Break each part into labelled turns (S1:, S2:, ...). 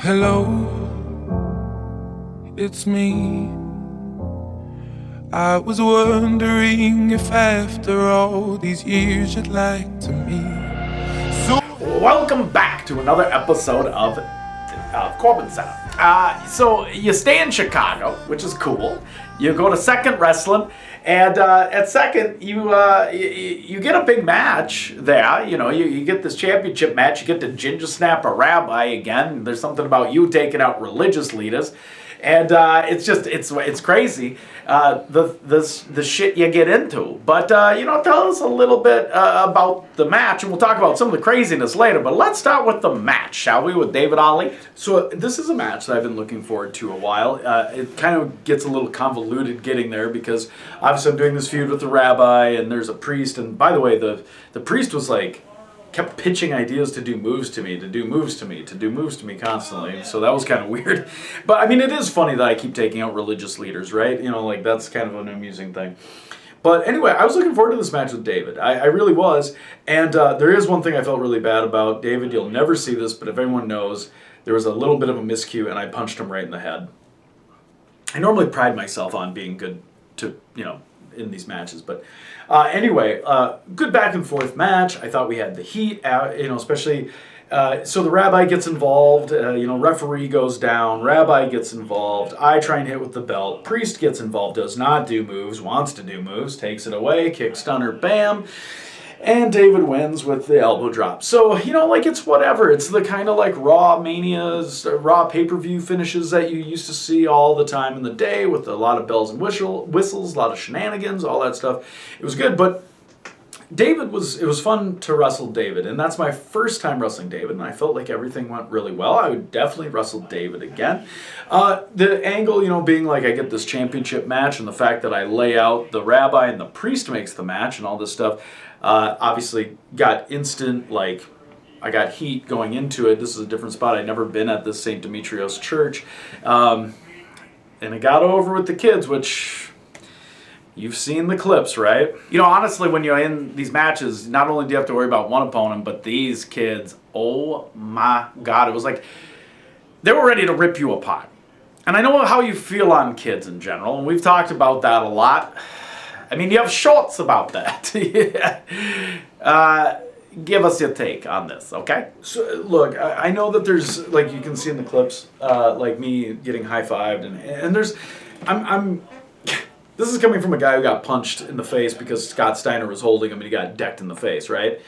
S1: Hello, it's me. I was wondering if after all these years you'd like to meet. So
S2: Welcome back to another episode of CorbinCenter. So you stay in Chicago, which is cool. You go to 2econd Wrestling, and at 2econd you get a big match there. You know, you get this championship match. You get to ginger snap a rabbi again. There's something about you taking out religious leaders. And it's crazy, the shit you get into. But, tell us a little bit about the match, and we'll talk about some of the craziness later. But let's start with the match, shall we, with David Ali?
S3: So this is a match that I've been looking forward to a while. It kind of gets a little convoluted getting there because obviously I'm doing this feud with the rabbi, and there's a priest. And by the way, the priest was like, kept pitching ideas to do moves to me constantly. So that was kind of weird. But I mean, it is funny that I keep taking out religious leaders, right? You know, like that's kind of an amusing thing. But anyway, I was looking forward to this match with David. I really was. And there is one thing I felt really bad about. David, you'll never see this, but if anyone knows, there was a little bit of a miscue and I punched him right in the head. I normally pride myself on being good to, in these matches, but anyway, good back and forth match. I thought we had the heat, especially. So the rabbi gets involved. Referee goes down. Rabbi gets involved. I try and hit with the belt. Priest gets involved. Does not do moves. Wants to do moves. Takes it away. Kick stunner. Bam. And David wins with the elbow drop. So, it's whatever. It's the kind of like Raw Manias, Raw pay-per-view finishes that you used to see all the time in the day with a lot of bells and whistles, a lot of shenanigans, all that stuff. It was good, but it was fun to wrestle David, and that's my first time wrestling David, and I felt like everything went really well. I would definitely wrestle David again. The angle, being like I get this championship match, and the fact that I lay out the rabbi and the priest makes the match and all this stuff, obviously got instant, I got heat going into it. This is a different spot. I'd never been at this St. Demetrios church, and it got over with the kids, which... You've seen the clips, right?
S2: Honestly, when you're in these matches, not only do you have to worry about one opponent, but these kids, oh my God. It was like they were ready to rip you apart. And I know how you feel on kids in general, and we've talked about that a lot. I mean, you have shorts about that. Give us your take on this, okay?
S3: So, look, I know that there's, you can see in the clips, me getting high-fived, and there's... This is coming from a guy who got punched in the face because Scott Steiner was holding him and he got decked in the face, right?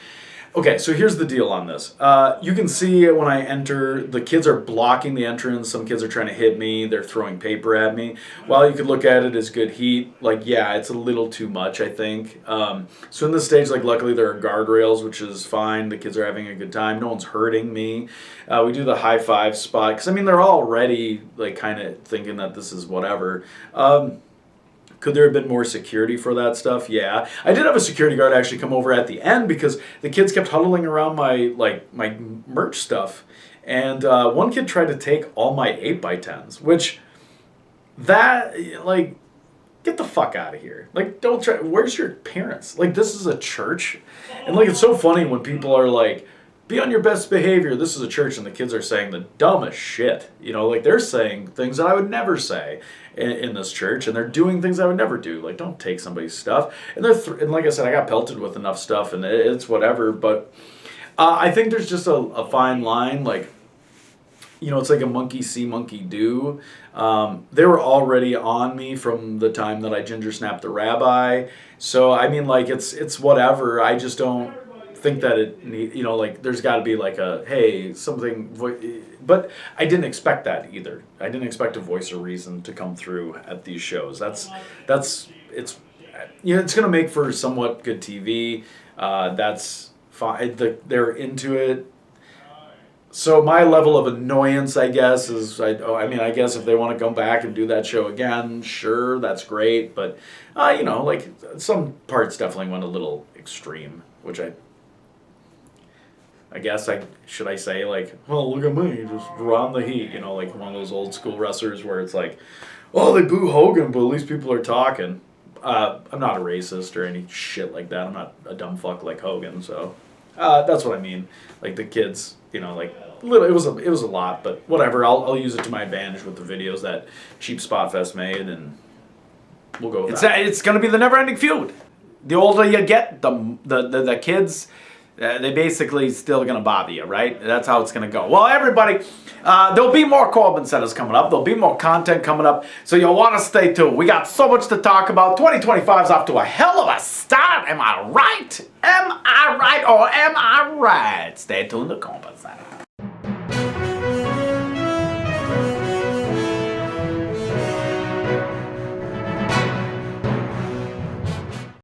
S3: Okay, so here's the deal on this. You can see when I enter, the kids are blocking the entrance. Some kids are trying to hit me. They're throwing paper at me. While you could look at it as good heat, it's a little too much, I think. So in this stage, luckily there are guardrails, which is fine. The kids are having a good time. No one's hurting me. We do the high five spot. Because, they're already, kind of thinking that this is whatever. Could there have been more security for that stuff? Yeah. I did have a security guard actually come over at the end because the kids kept huddling around my merch stuff. And one kid tried to take all my 8x10s, which get the fuck out of here. Don't try. Where's your parents? This is a church. And it's so funny when people are like, be on your best behavior. This is a church, and the kids are saying the dumbest shit. They're saying things that I would never say in this church, and they're doing things I would never do. Don't take somebody's stuff. And and like I said, I got pelted with enough stuff, and it's whatever. But I think there's just a fine line. It's like a monkey see, monkey do. They were already on me from the time that I ginger snapped the rabbi. So it's whatever. I just don't think that there's got to be something, but I didn't expect that either. I didn't expect a voice of reason to come through at these shows. It's going to make for somewhat good TV. That's fine. They're into it. So my level of annoyance, I guess, is I guess if they want to come back and do that show again, sure, that's great. But some parts definitely went a little extreme, which I guess should I say well, look at me, just run the heat, one of those old school wrestlers where it's oh, they boo Hogan, but at least people are talking. I'm not a racist or any shit like that. I'm not a dumb fuck like Hogan, so that's what I mean. The kids, you know, like little. It was a lot, but whatever. I'll use it to my advantage with the videos that Cheap Spot Fest made, and we'll go with that.
S2: It's going to be the never-ending feud. The older you get, the kids, they basically still going to bother you, right? That's how it's going to go. Well, everybody, there'll be more Corbin Centers coming up. There'll be more content coming up, so you'll want to stay tuned. We got so much to talk about. 2025 is off to a hell of a start. Am I right? Am I right or am I right? Stay tuned to Corbin Center.